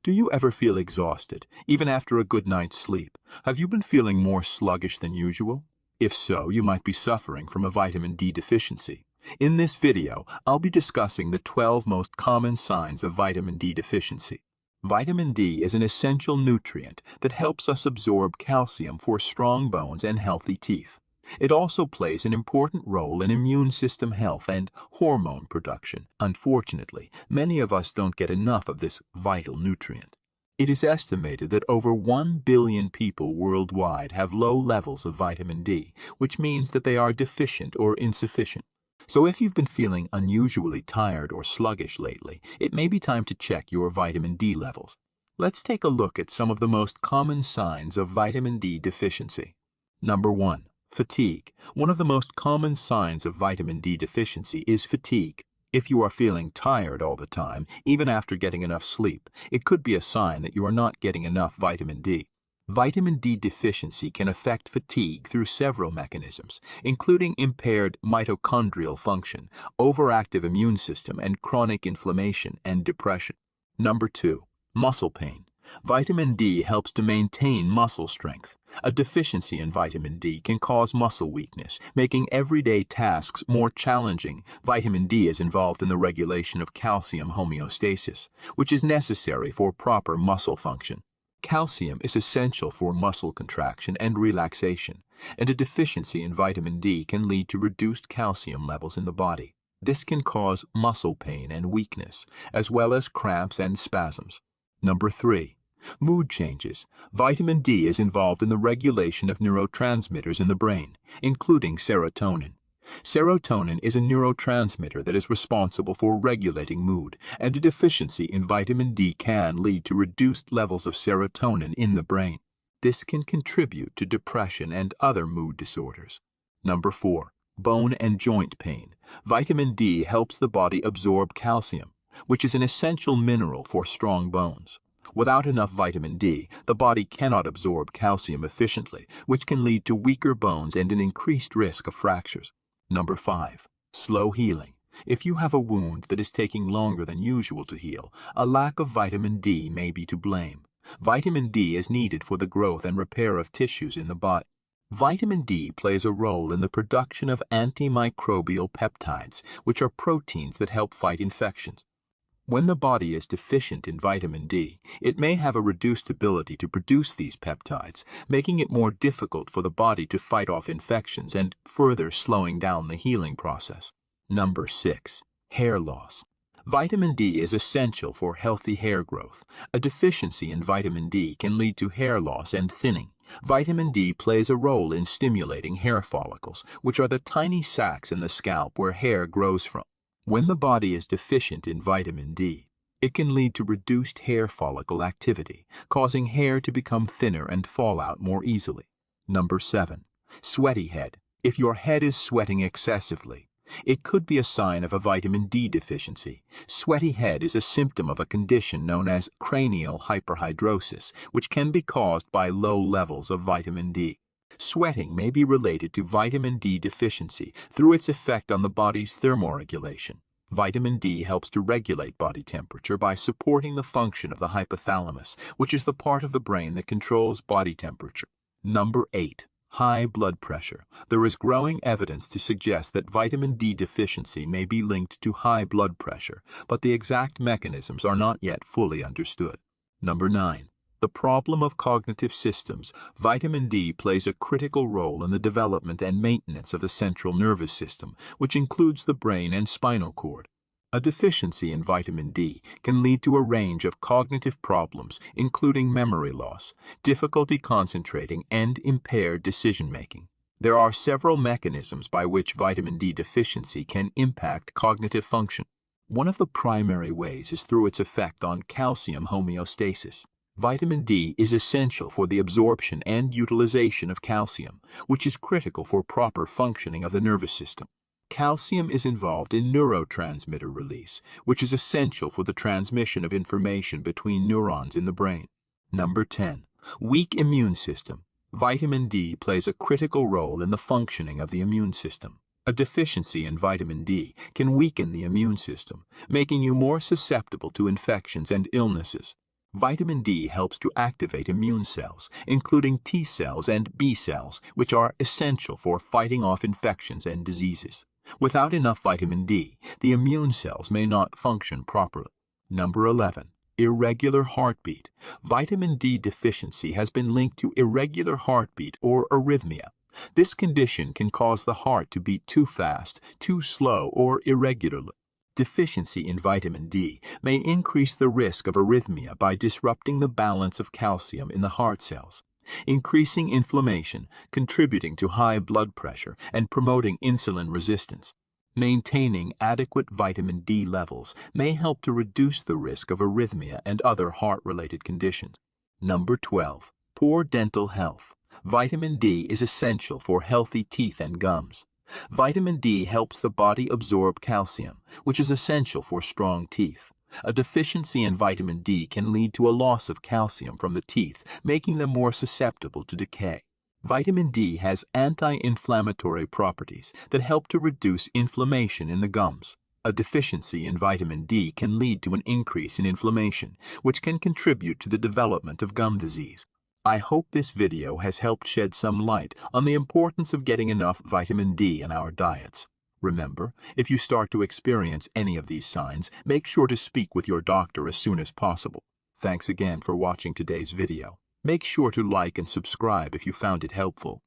Do you ever feel exhausted, even after a good night's sleep? Have you been feeling more sluggish than usual? If so, you might be suffering from a vitamin D deficiency. In this video, I'll be discussing the 12 most common signs of vitamin D deficiency. Vitamin D is an essential nutrient that helps us absorb calcium for strong bones and healthy teeth. It also plays an important role in immune system health and hormone production. Unfortunately, many of us don't get enough of this vital nutrient. It is estimated that over 1 billion people worldwide have low levels of vitamin D, which means that they are deficient or insufficient. So if you've been feeling unusually tired or sluggish lately, it may be time to check your vitamin D levels. Let's take a look at some of the most common signs of vitamin D deficiency. Number 1. Fatigue. One of the most common signs of vitamin D deficiency is fatigue. If you are feeling tired all the time, even after getting enough sleep, it could be a sign that you are not getting enough vitamin D. Vitamin D deficiency can affect fatigue through several mechanisms, including impaired mitochondrial function, overactive immune system, and chronic inflammation and depression. Number 2. Muscle pain. Vitamin D helps to maintain muscle strength. A deficiency in vitamin D can cause muscle weakness, making everyday tasks more challenging. Vitamin D is involved in the regulation of calcium homeostasis, which is necessary for proper muscle function. Calcium is essential for muscle contraction and relaxation, and a deficiency in vitamin D can lead to reduced calcium levels in the body. This can cause muscle pain and weakness, as well as cramps and spasms. Number 3. Mood changes. Vitamin D is involved in the regulation of neurotransmitters in the brain, including serotonin. Serotonin is a neurotransmitter that is responsible for regulating mood, and a deficiency in vitamin D can lead to reduced levels of serotonin in the brain. This can contribute to depression and other mood disorders. Number 4. Bone and joint pain. Vitamin D helps the body absorb calcium, which is an essential mineral for strong bones. Without enough vitamin D, the body cannot absorb calcium efficiently, which can lead to weaker bones and an increased risk of fractures. Number 5. Slow healing. If you have a wound that is taking longer than usual to heal, a lack of vitamin D may be to blame. Vitamin D is needed for the growth and repair of tissues in the body. Vitamin D plays a role in the production of antimicrobial peptides, which are proteins that help fight infections. When the body is deficient in vitamin D, it may have a reduced ability to produce these peptides, making it more difficult for the body to fight off infections and further slowing down the healing process. Number 6. Hair loss. Vitamin D is essential for healthy hair growth. A deficiency in vitamin D can lead to hair loss and thinning. Vitamin D plays a role in stimulating hair follicles, which are the tiny sacs in the scalp where hair grows from. When the body is deficient in vitamin D, it can lead to reduced hair follicle activity, causing hair to become thinner and fall out more easily. Number 7. Sweaty head. If your head is sweating excessively, it could be a sign of a vitamin D deficiency. Sweaty head is a symptom of a condition known as cranial hyperhidrosis, which can be caused by low levels of vitamin D. Sweating may be related to vitamin D deficiency through its effect on the body's thermoregulation. Vitamin D helps to regulate body temperature by supporting the function of the hypothalamus, which is the part of the brain that controls body temperature. Number 8. High blood pressure. There is growing evidence to suggest that vitamin D deficiency may be linked to high blood pressure, but the exact mechanisms are not yet fully understood. Number 9. The problem of cognitive systems. Vitamin D plays a critical role in the development and maintenance of the central nervous system, which includes the brain and spinal cord. A deficiency in vitamin D can lead to a range of cognitive problems, including memory loss, difficulty concentrating, and impaired decision-making. There are several mechanisms by which vitamin D deficiency can impact cognitive function. One of the primary ways is through its effect on calcium homeostasis. Vitamin D is essential for the absorption and utilization of calcium, which is critical for proper functioning of the nervous system. Calcium is involved in neurotransmitter release, which is essential for the transmission of information between neurons in the brain. Number 10. Weak immune system. Vitamin D plays a critical role in the functioning of the immune system. A deficiency in vitamin D can weaken the immune system, making you more susceptible to infections and illnesses. Vitamin D helps to activate immune cells, including T cells and B cells, which are essential for fighting off infections and diseases. Without enough vitamin D, the immune cells may not function properly. Number 11. Irregular heartbeat. Vitamin D deficiency has been linked to irregular heartbeat or arrhythmia. This condition can cause the heart to beat too fast, too slow, or irregularly. Deficiency in vitamin D may increase the risk of arrhythmia by disrupting the balance of calcium in the heart cells, increasing inflammation, contributing to high blood pressure, and promoting insulin resistance. Maintaining adequate vitamin D levels may help to reduce the risk of arrhythmia and other heart-related conditions. Number 12. Poor dental health. Vitamin D is essential for healthy teeth and gums. Vitamin D helps the body absorb calcium, which is essential for strong teeth. A deficiency in vitamin D can lead to a loss of calcium from the teeth, making them more susceptible to decay. Vitamin D has anti-inflammatory properties that help to reduce inflammation in the gums. A deficiency in vitamin D can lead to an increase in inflammation, which can contribute to the development of gum disease. I hope this video has helped shed some light on the importance of getting enough vitamin D in our diets. Remember, if you start to experience any of these signs, make sure to speak with your doctor as soon as possible. Thanks again for watching today's video. Make sure to like and subscribe if you found it helpful.